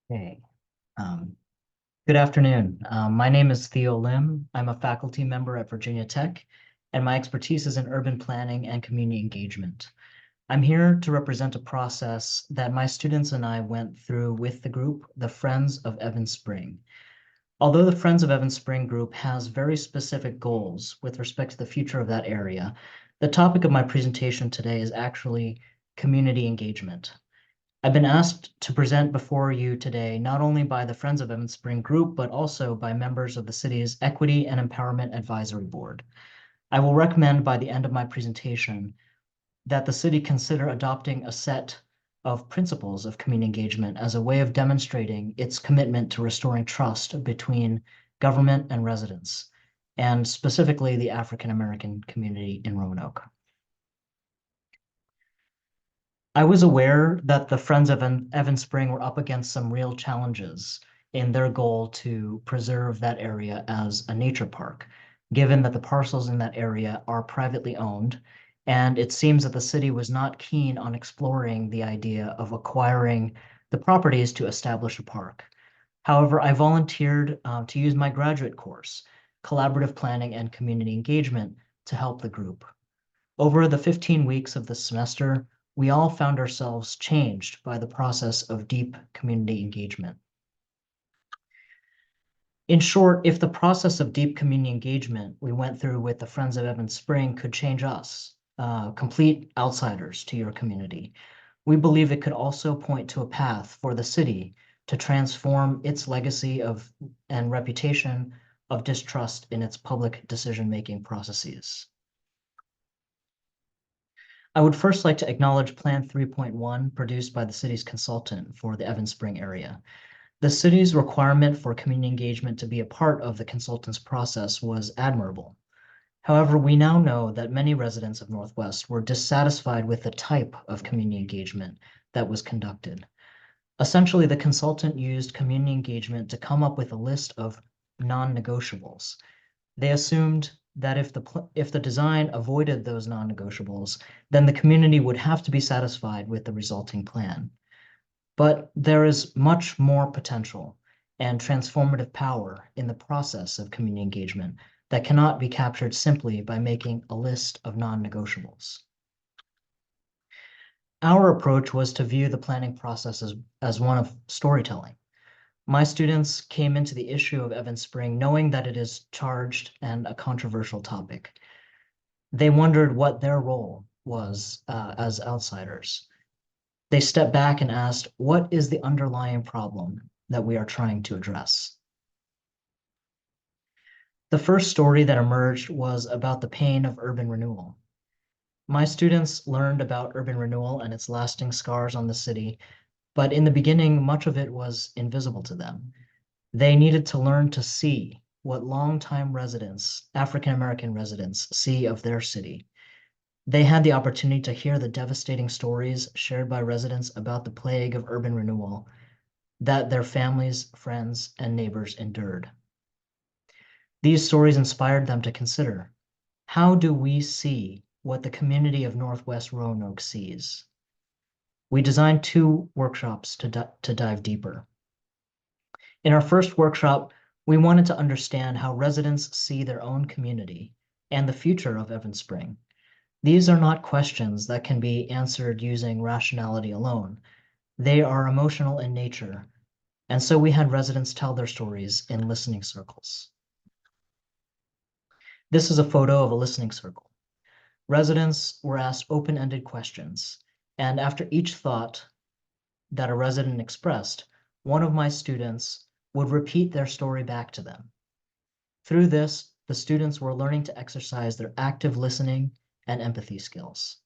Okay. Um, Good afternoon. My name is Theo Lim. I'm a faculty member at Virginia Tech, and my expertise is in urban planning and community engagement. I'm here to represent a process that my students and I went through with the group, the Friends of Evan Spring. Although the Friends of Evan Spring group has very specific goals with respect to the future of that area, the topic of my presentation today is actually community engagement. I've been asked to present before you today, not only by the Friends of Evan Spring Group, but also by members of the city's Equity and Empowerment Advisory Board. I will recommend by the end of my presentation that the city consider adopting a set of principles of community engagement as a way of demonstrating its commitment to restoring trust between government and residents, and specifically the African American community in Roanoke. I was aware that the Friends of Evan Spring were up against some real challenges in their goal to preserve that area as a nature park, given that the parcels in that area are privately owned, and it seems that the city was not keen on exploring the idea of acquiring the properties to establish a park. However, I volunteered to use my graduate course, Collaborative Planning and Community Engagement, to help the group. Over the 15 weeks of the semester, we all found ourselves changed by the process of deep community engagement. In short, if the process of deep community engagement we went through with the Friends of Evan Spring could change us, complete outsiders to your community, we believe it could also point to a path for the city to transform its legacy of and reputation of distrust in its public decision-making processes. I would first like to acknowledge Plan 3.1 produced by the city's consultant for the Evan Spring area. The city's requirement for community engagement to be a part of the consultant's process was admirable. However, we now know that many residents of Northwest were dissatisfied with the type of community engagement that was conducted. Essentially, the consultant used community engagement to come up with a list of non-negotiables. They assumed that if the design avoided those non-negotiables, then the community would have to be satisfied with the resulting plan. But there is much more potential and transformative power in the process of community engagement that cannot be captured simply by making a list of non-negotiables. Our approach was to view the planning process as one of storytelling. My students came into the issue of Evan Spring knowing that it is charged and a controversial topic. They wondered what their role was as outsiders. They stepped back and asked, what is the underlying problem that we are trying to address? The first story that emerged was about the pain of urban renewal. My students learned about urban renewal and its lasting scars on the city, but in the beginning, much of it was invisible to them. They needed to learn to see what longtime residents, African American residents, see of their city. They had the opportunity to hear the devastating stories shared by residents about the plague of urban renewal that their families, friends, and neighbors endured. These stories inspired them to consider, how do we see what the community of Northwest Roanoke sees? We designed two workshops to dive deeper. In our first workshop, we wanted to understand how residents see their own community and the future of Evan Spring. These are not questions that can be answered using rationality alone. They are emotional in nature, and so we had residents tell their stories in listening circles. This is a photo of a listening circle. Residents were asked open-ended questions, and after each thought that a resident expressed, one of my students would repeat their story back to them. Through this, the students were learning to exercise their active listening and empathy skills.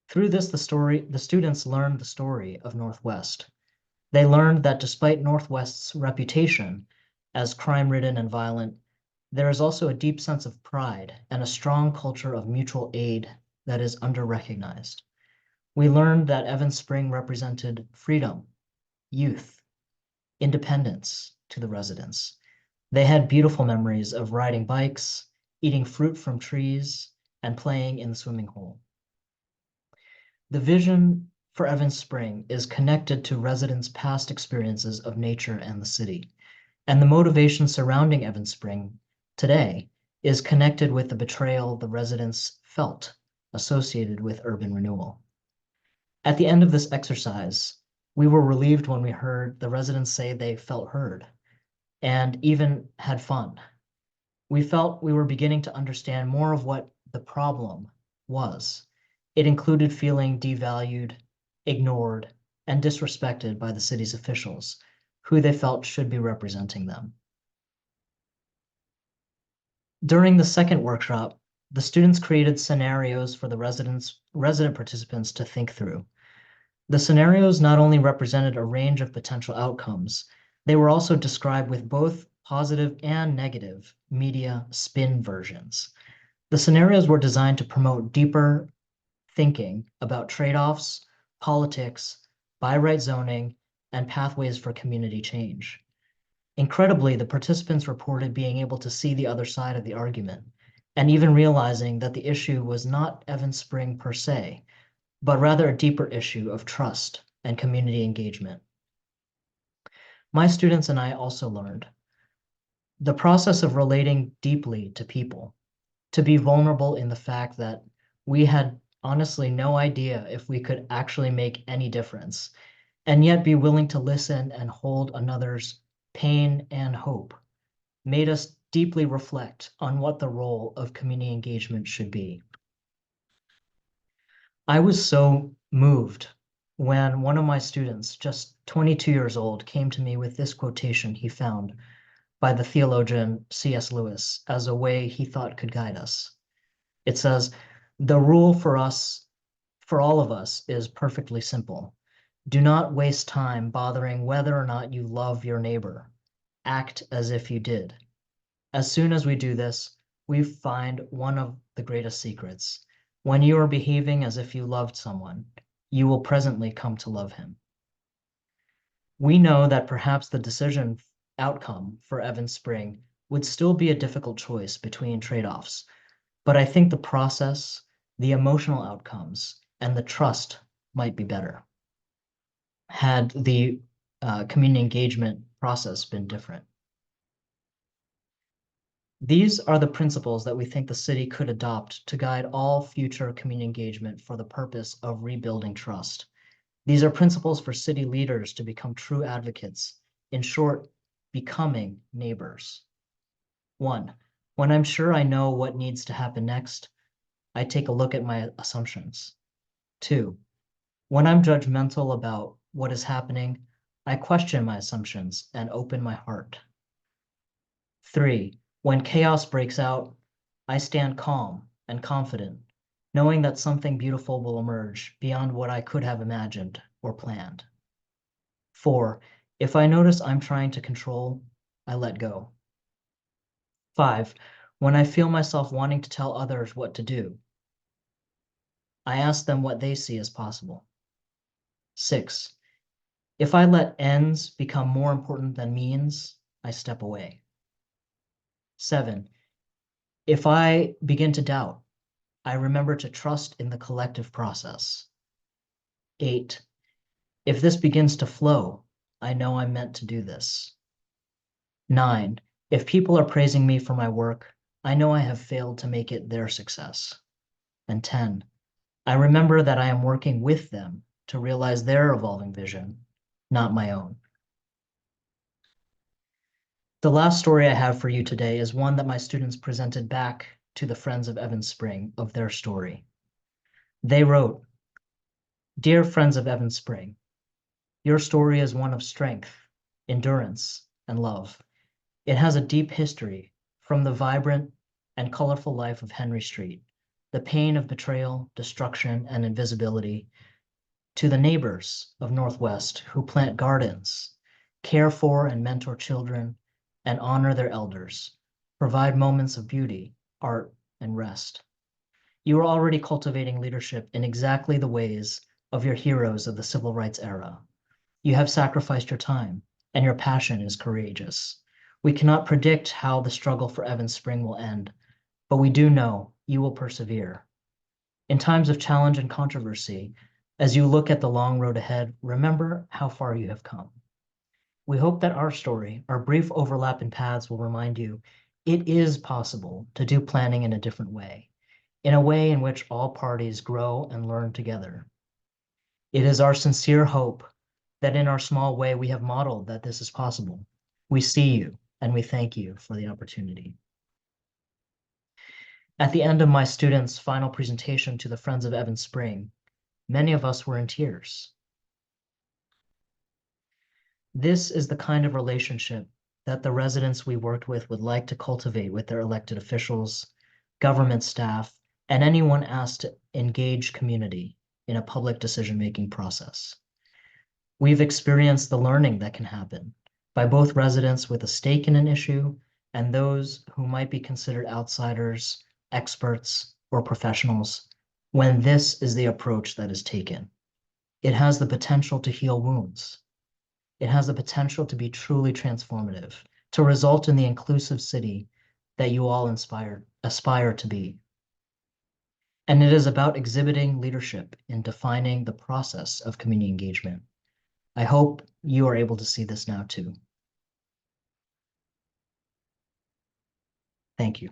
Through this, the students learned the story of Northwest. They learned that despite Northwest's reputation as crime-ridden and violent, there is also a deep sense of pride and a strong culture of mutual aid that is under-recognized. We learned that Evan Spring represented freedom, youth, independence to the residents. They had beautiful memories of riding bikes, eating fruit from trees, and playing in the swimming hole. The vision for Evans Spring is connected to residents' past experiences of nature and the city. And the motivation surrounding Evans Spring today is connected with the betrayal the residents felt associated with urban renewal. At the end of this exercise, we were relieved when we heard the residents say they felt heard and even had fun. We felt we were beginning to understand more of what the problem was. It included feeling devalued, ignored, and disrespected by the city's officials, who they felt should be representing them. During the second workshop, the students created scenarios for the resident participants to think through. The scenarios not only represented a range of potential outcomes, they were also described with both positive and negative media spin versions. The scenarios were designed to promote deeper thinking about trade-offs, politics, by right zoning, and pathways for community change. Incredibly, the participants reported being able to see the other side of the argument, and even realizing that the issue was not Evans Spring per se, but rather a deeper issue of trust and community engagement. My students and I also learned the process of relating deeply to people, to be vulnerable in the fact that we had honestly no idea if we could actually make any difference, and yet be willing to listen and hold another's pain and hope, made us deeply reflect on what the role of community engagement should be. I was so moved when one of my students, just 22 years old, came to me with this quotation he found by the theologian C.S. Lewis as a way he thought could guide us. It says, "The rule for us, for all of us, is perfectly simple. Do not waste time bothering whether or not you love your neighbor. Act as if you did. As soon as we do this, we find one of the greatest secrets. When you are behaving as if you loved someone, you will presently come to love him." We know that perhaps the decision outcome for Evans Spring would still be a difficult choice between trade-offs, but I think the process, the emotional outcomes, and the trust might be better had the community engagement process been different. These are the principles that we think the city could adopt to guide all future community engagement for the purpose of rebuilding trust. These are principles for city leaders to become true advocates, in short, becoming neighbors. 1, when I'm sure I know what needs to happen next, I take a look at my assumptions. 2, when I'm judgmental about what is happening, I question my assumptions and open my heart. 3, when chaos breaks out, I stand calm and confident, knowing that something beautiful will emerge beyond what I could have imagined or planned. 4, if I notice I'm trying to control, I let go. 5, when I feel myself wanting to tell others what to do, I ask them what they see as possible. 6, if I let ends become more important than means, I step away. 7, if I begin to doubt, I remember to trust in the collective process. 8, if this begins to flow, I know I'm meant to do this. 9, if people are praising me for my work, I know I have failed to make it their success. And 10, I remember that I am working with them to realize their evolving vision, not my own. The last story I have for you today is one that my students presented back to the Friends of Evans Spring of their story. They wrote, "Dear Friends of Evans Spring, your story is one of strength, endurance, and love. It has a deep history, from the vibrant and colorful life of Henry Street, the pain of betrayal, destruction, and invisibility, to the neighbors of Northwest who plant gardens, care for and mentor children, and honor their elders, provide moments of beauty, art, and rest. You are already cultivating leadership in exactly the ways of your heroes of the civil rights era. You have sacrificed your time, and your passion is courageous. We cannot predict how the struggle for Evans Spring will end, but we do know you will persevere. In times of challenge and controversy, As you look at the long road ahead, remember how far you have come. We hope that our story, our brief overlap in paths, will remind you it is possible to do planning in a different way, in a way in which all parties grow and learn together. It is our sincere hope that in our small way we have modeled that this is possible. We see you and we thank you for the opportunity. At the end of my students' final presentation to the Friends of Evan Spring, many of us were in tears. This is the kind of relationship that the residents we worked with would like to cultivate with their elected officials, government staff, and anyone asked to engage community in a public decision-making process. We've experienced the learning that can happen by both residents with a stake in an issue and those who might be considered outsiders, experts, or professionals when this is the approach that is taken. It has the potential to heal wounds. It has the potential to be truly transformative, to result in the inclusive city that you all aspire to be. And it is about exhibiting leadership in defining the process of community engagement. I hope you are able to see this now too. Thank you.